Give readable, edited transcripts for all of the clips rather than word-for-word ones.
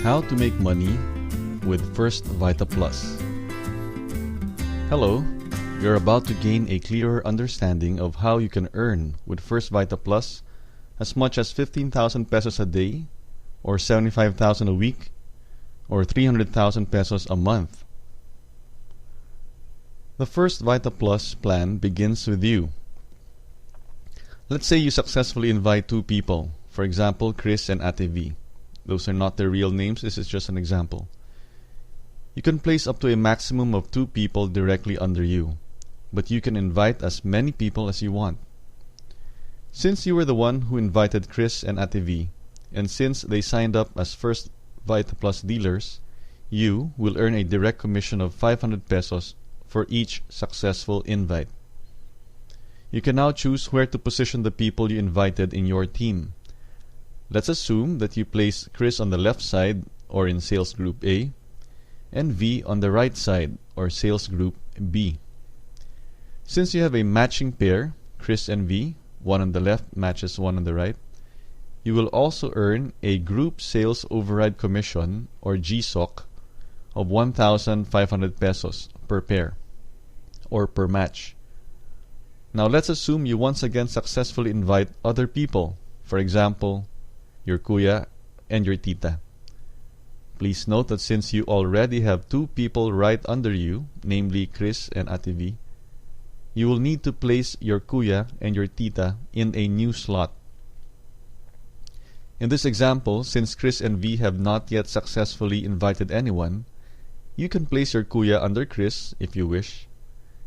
How to make money with First VITA Plus. Hello, you're about to gain a clearer understanding of how you can earn with First VITA Plus as much as 15,000 pesos a day, or 75,000 a week, or 300,000 pesos a month. The First VITA Plus plan begins with you. Let's say you successfully invite two people, for example, Chris and Ate V. Those are not their real names, this is just an example. You can place up to a maximum of 2 people directly under you, but you can invite as many people as you want. Since you were the one who invited Chris and Ate V, and since they signed up as First VITA Plus dealers, you will earn a direct commission of 500 pesos for each successful invite. You can now choose where to position the people you invited in your team. Let's assume that you place Chris on the left side, or in Sales Group A, and V on the right side, or Sales Group B. Since you have a matching pair, Chris and V, one on the left matches one on the right, you will also earn a Group Sales Override Commission, or GSOC, of 1,500 pesos per pair, or per match. Now let's assume you once again successfully invite other people, for example, your kuya and your tita. Please note that since you already have 2 people right under you, namely Chris and Ate V, you will need to place your kuya and your tita in a new slot. In this example, since Chris and V have not yet successfully invited anyone, you can place your kuya under Chris if you wish,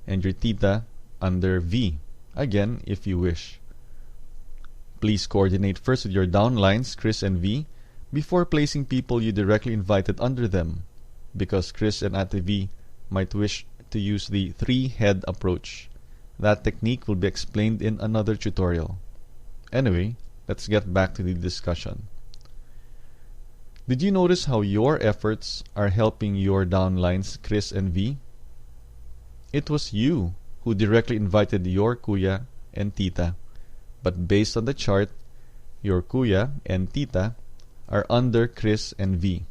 and your tita under V, again if you wish. Please coordinate first with your downlines, Chris and V, before placing people you directly invited under them, because Chris and Ate V might wish to use the 3-head approach. That technique will be explained in another tutorial. Anyway, let's get back to the discussion. Did you notice how your efforts are helping your downlines, Chris and V? It was you who directly invited your kuya and tita, but based on the chart, your kuya and tita are under Chris and V.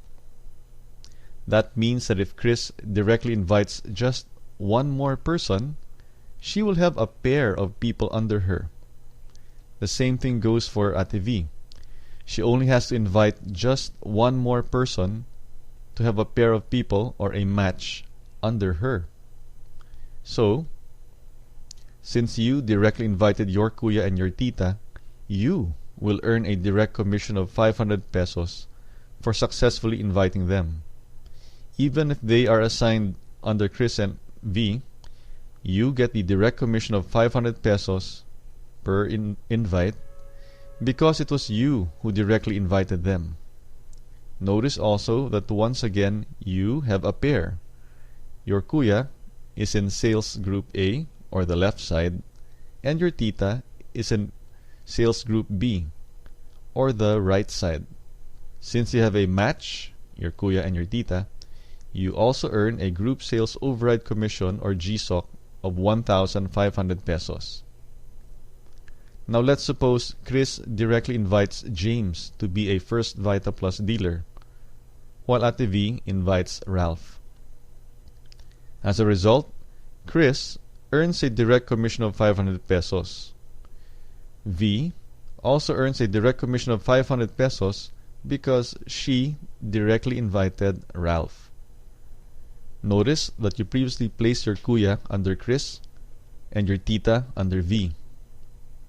That means that if Chris directly invites just one more person, she will have a pair of people under her. The same thing goes for Ate V. She only has to invite just one more person to have a pair of people or a match under her. So, since you directly invited your kuya and your tita, you will earn a direct commission of 500 pesos for successfully inviting them. Even if they are assigned under Chris and V, you get the direct commission of 500 pesos per invite because it was you who directly invited them. Notice also that once again you have a pair. Your kuya is in Sales Group A, or the left side, and your tita is in Sales Group B, or the right side. Since you have a match, your kuya and your tita, you also earn a Group Sales Override Commission, or GSOC, of 1,500 pesos. Now let's suppose Chris directly invites James to be a First VITA Plus dealer, while Ate V invites Ralph. As a result, Chris earns a direct commission of 500 pesos. V also earns a direct commission of 500 pesos because she directly invited Ralph. Notice that you previously placed your kuya under Chris and your tita under V.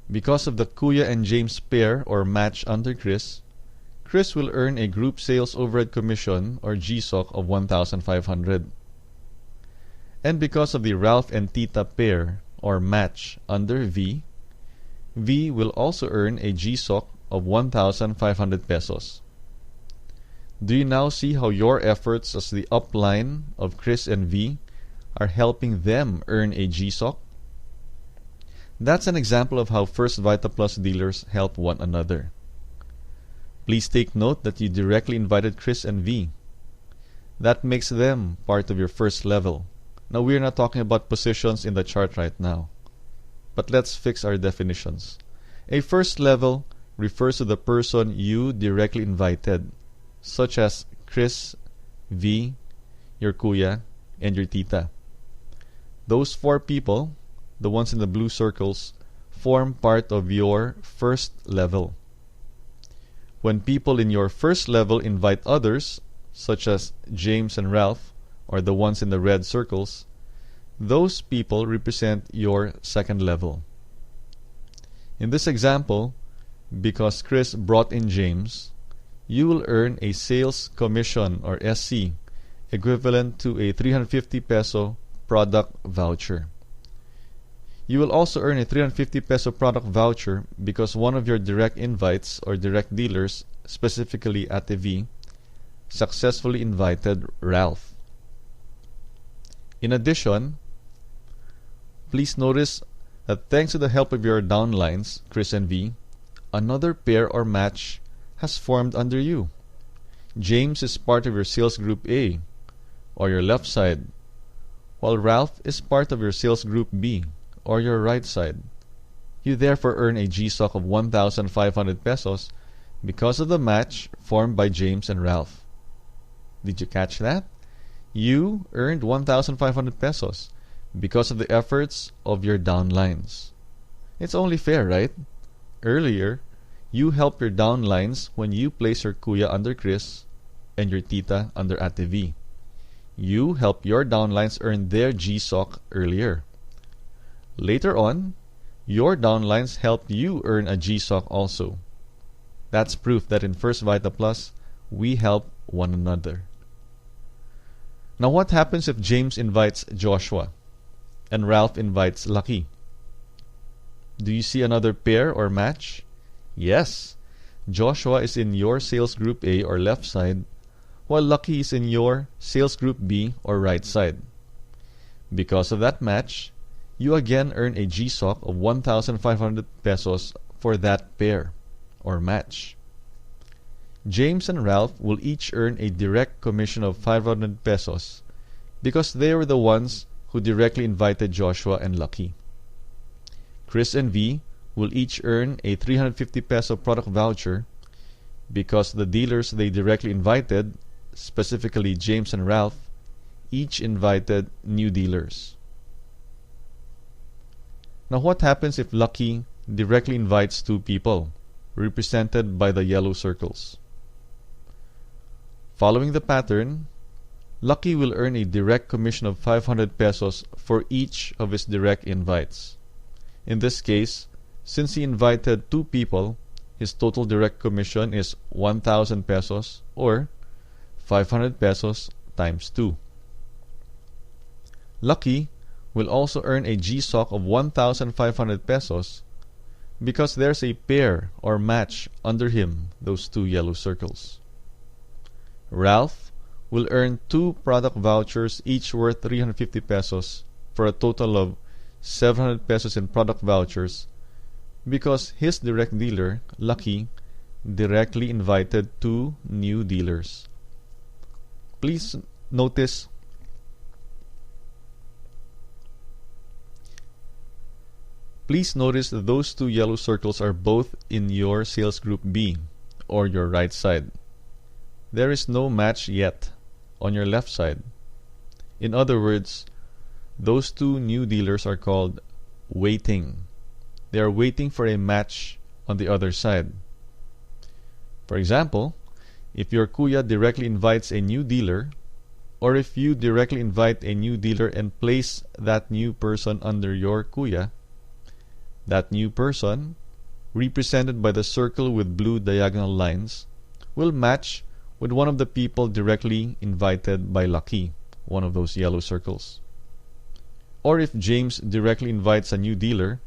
Because of the kuya and James pair or match under Chris, Chris will earn a Group Sales Overhead Commission or GSOC of 1,500. And because of the Ralph and Tita pair or match under V, V will also earn a GSOC of 1,500 pesos. Do you now see how your efforts as the upline of Chris and V are helping them earn a GSOC? That's an example of how First VITA Plus dealers help one another. Please take note that you directly invited Chris and V. That makes them part of your first level. Now, we are not talking about positions in the chart right now, but let's fix our definitions. A first level refers to the person you directly invited, such as Chris, V, your kuya, and your tita. Those 4 people, the ones in the blue circles, form part of your first level. When people in your first level invite others, such as James and Ralph, or the ones in the red circles, those people represent your second level. In this example, because Chris brought in James, you will earn a sales commission or SC equivalent to a 350 peso product voucher. You will also earn a 350 peso product voucher because one of your direct invites or direct dealers, specifically Ate V, successfully invited Ralph. In addition, please notice that thanks to the help of your downlines, Chris and V, another pair or match has formed under you. James is part of your sales group A, or your left side, while Ralph is part of your sales group B, or your right side. You therefore earn a GSOC of 1,500 pesos because of the match formed by James and Ralph. Did you catch that? You earned 1,500 pesos because of the efforts of your downlines. It's only fair, right? Earlier, you helped your downlines when you placed your kuya under Chris and your tita under Ate V. You helped your downlines earn their GSOC earlier. Later on, your downlines helped you earn a GSOC also. That's proof that in First VITA Plus, we help one another. Now what happens if James invites Joshua and Ralph invites Lucky? Do you see another pair or match? Yes. Joshua is in your sales group A or left side, while Lucky is in your sales group B or right side. Because of that match, you again earn a GSOC of 1,500 pesos for that pair or match. James and Ralph will each earn a direct commission of 500 pesos because they were the ones who directly invited Joshua and Lucky. Chris and V will each earn a 350 peso product voucher because the dealers they directly invited, specifically James and Ralph, each invited new dealers. Now what happens if Lucky directly invites 2 people, represented by the yellow circles? Following the pattern, Lucky will earn a direct commission of 500 pesos for each of his direct invites. In this case, since he invited 2 people, his total direct commission is 1,000 pesos or 500 pesos times 2. Lucky will also earn a GSOC of 1,500 pesos because there's a pair or match under him, those 2 yellow circles. Ralph will earn 2 product vouchers each worth 350 pesos for a total of 700 pesos in product vouchers because his direct dealer, Lucky, directly invited 2 new dealers. Please notice that those 2 yellow circles are both in your sales group B, or your right side. There is no match yet on your left side. In other words, those 2 new dealers are called waiting. They are waiting for a match on the other side. For example, if your kuya directly invites a new dealer, or if you directly invite a new dealer and place that new person under your kuya, that new person, represented by the circle with blue diagonal lines, will match with one of the people directly invited by Lucky, one of those yellow circles. Or if James directly invites a new dealer,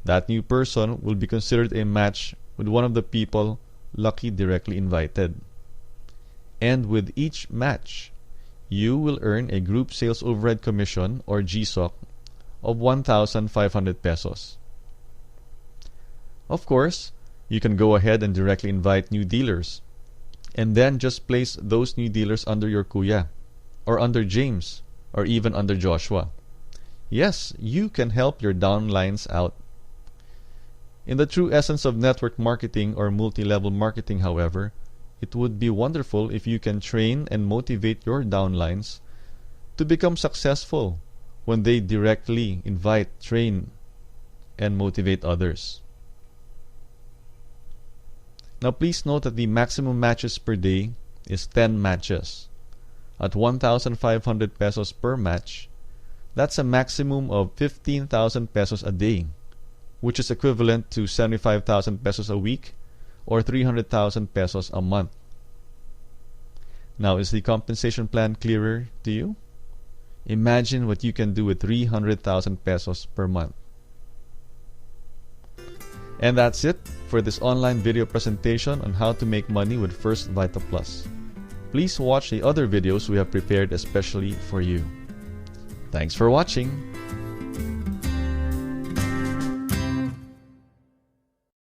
that new person will be considered a match with one of the people Lucky directly invited. And with each match, you will earn a group sales overhead commission or GSOC of 1,500 pesos. Of course, you can go ahead and directly invite new dealers and then just place those new dealers under your kuya, or under James, or even under Joshua. Yes, you can help your downlines out. In the true essence of network marketing or multi-level marketing, however, it would be wonderful if you can train and motivate your downlines to become successful when they directly invite, train, and motivate others. Now please note that the maximum matches per day is 10 matches. At 1,500 pesos per match, that's a maximum of 15,000 pesos a day, which is equivalent to 75,000 pesos a week or 300,000 pesos a month. Now, is the compensation plan clearer to you? Imagine what you can do with 300,000 pesos per month. And that's it for this online video presentation on how to make money with First VITA Plus. Please watch the other videos we have prepared especially for you. Thanks for watching.